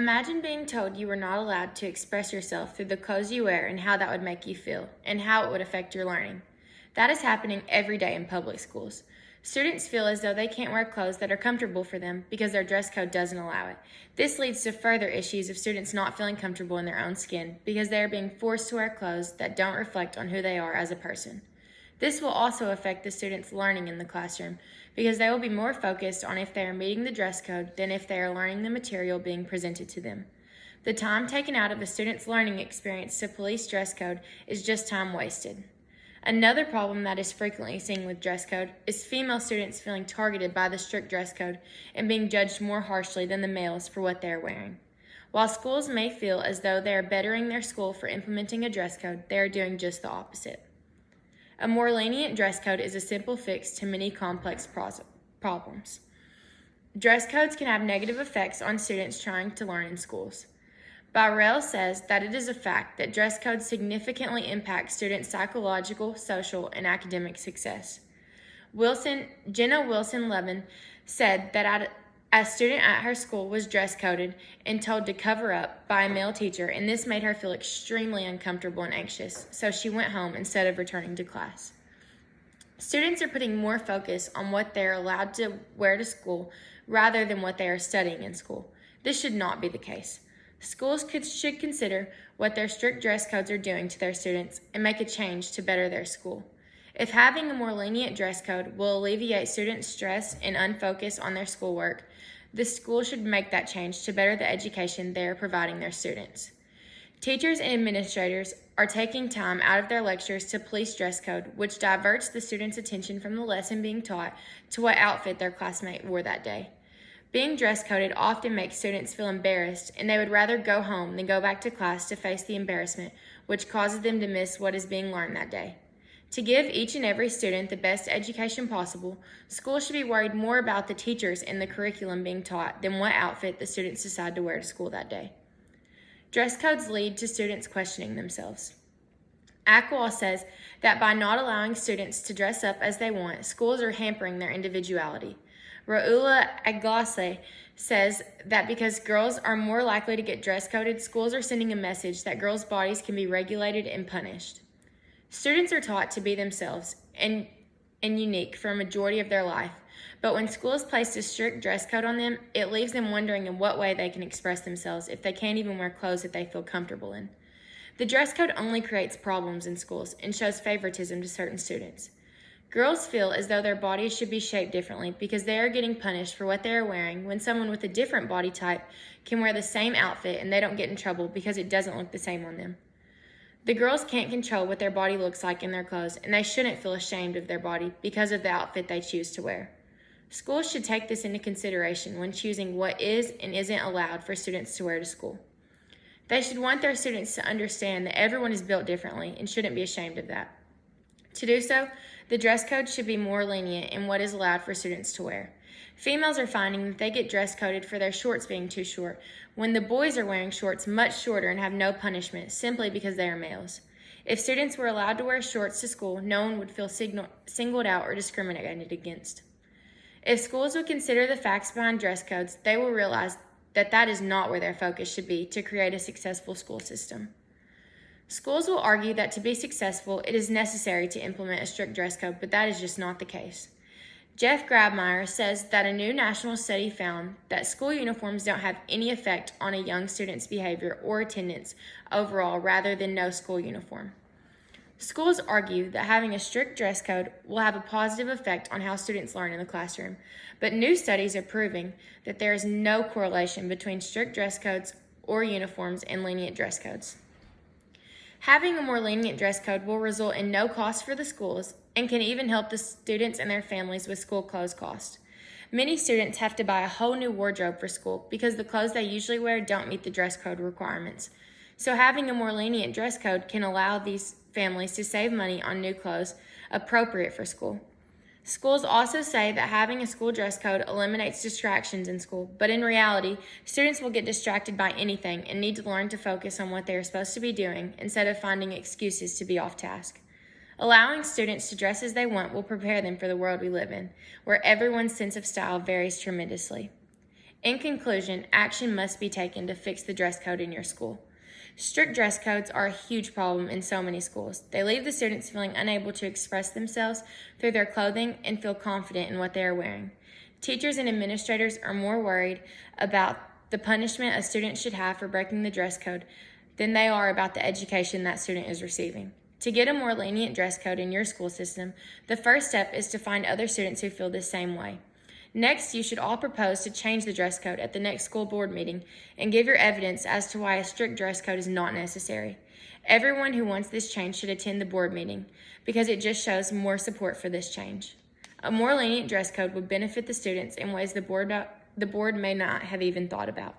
Imagine being told you were not allowed to express yourself through the clothes you wear and how that would make you feel, and how it would affect your learning. That is happening every day in public schools. Students feel as though they can't wear clothes that are comfortable for them because their dress code doesn't allow it. This leads to further issues of students not feeling comfortable in their own skin because they are being forced to wear clothes that don't reflect on who they are as a person. This will also affect the students' learning in the classroom because they will be more focused on if they are meeting the dress code than if they are learning the material being presented to them. The time taken out of a student's learning experience to police dress code is just time wasted. Another problem that is frequently seen with dress code is female students feeling targeted by the strict dress code and being judged more harshly than the males for what they are wearing. While schools may feel as though they are bettering their school for implementing a dress code, they are doing just the opposite. A more lenient dress code is a simple fix to many complex problems. Dress codes can have negative effects on students trying to learn in schools. Burrell says that it is a fact that dress codes significantly impact students' psychological, social, and academic success. Jenna Wilson-Levin said that a student at her school was dress coded and told to cover up by a male teacher, and this made her feel extremely uncomfortable and anxious, so she went home instead of returning to class. Students are putting more focus on what they are allowed to wear to school rather than what they are studying in school. This should not be the case. Schools should consider what their strict dress codes are doing to their students and make a change to better their school. If having a more lenient dress code will alleviate students' stress and unfocus on their schoolwork, the school should make that change to better the education they are providing their students. Teachers and administrators are taking time out of their lectures to police dress code, which diverts the students' attention from the lesson being taught to what outfit their classmate wore that day. Being dress coded often makes students feel embarrassed, and they would rather go home than go back to class to face the embarrassment, which causes them to miss what is being learned that day. To give each and every student the best education possible, schools should be worried more about the teachers and the curriculum being taught than what outfit the students decide to wear to school that day. Dress codes lead to students questioning themselves. Ackwall says that by not allowing students to dress up as they want, schools are hampering their individuality. Raula Addaley says that because girls are more likely to get dress coded, schools are sending a message that girls' bodies can be regulated and punished. Students are taught to be themselves and unique for a majority of their life, but when schools place a strict dress code on them, it leaves them wondering in what way they can express themselves if they can't even wear clothes that they feel comfortable in. The dress code only creates problems in schools and shows favoritism to certain students. Girls feel as though their bodies should be shaped differently because they are getting punished for what they are wearing when someone with a different body type can wear the same outfit and they don't get in trouble because it doesn't look the same on them. The girls can't control what their body looks like in their clothes, and they shouldn't feel ashamed of their body because of the outfit they choose to wear. Schools should take this into consideration when choosing what is and isn't allowed for students to wear to school. They should want their students to understand that everyone is built differently and shouldn't be ashamed of that. To do so, the dress code should be more lenient in what is allowed for students to wear. Females are finding that they get dress coded for their shorts being too short, when the boys are wearing shorts much shorter and have no punishment simply because they are males. If students were allowed to wear shorts to school, no one would feel singled out or discriminated against. If schools would consider the facts behind dress codes, they will realize that that is not where their focus should be to create a successful school system. Schools will argue that to be successful, it is necessary to implement a strict dress code, but that is just not the case. Jeff Grabmeyer says that a new national study found that school uniforms don't have any effect on a young student's behavior or attendance overall rather than no school uniform. Schools argue that having a strict dress code will have a positive effect on how students learn in the classroom, but new studies are proving that there is no correlation between strict dress codes or uniforms and lenient dress codes. Having a more lenient dress code will result in no cost for the schools and can even help the students and their families with school clothes cost. Many students have to buy a whole new wardrobe for school because the clothes they usually wear don't meet the dress code requirements. So having a more lenient dress code can allow these families to save money on new clothes appropriate for school. Schools also say that having a school dress code eliminates distractions in school, but in reality, students will get distracted by anything and need to learn to focus on what they are supposed to be doing instead of finding excuses to be off task. Allowing students to dress as they want will prepare them for the world we live in, where everyone's sense of style varies tremendously. In conclusion, action must be taken to fix the dress code in your school. Strict dress codes are a huge problem in so many schools. They leave the students feeling unable to express themselves through their clothing and feel confident in what they are wearing. Teachers and administrators are more worried about the punishment a student should have for breaking the dress code than they are about the education that student is receiving. To get a more lenient dress code in your school system, the first step is to find other students who feel the same way. Next, you should all propose to change the dress code at the next school board meeting and give your evidence as to why a strict dress code is not necessary. Everyone who wants this change should attend the board meeting because it just shows more support for this change. A more lenient dress code would benefit the students in ways the board may not have even thought about.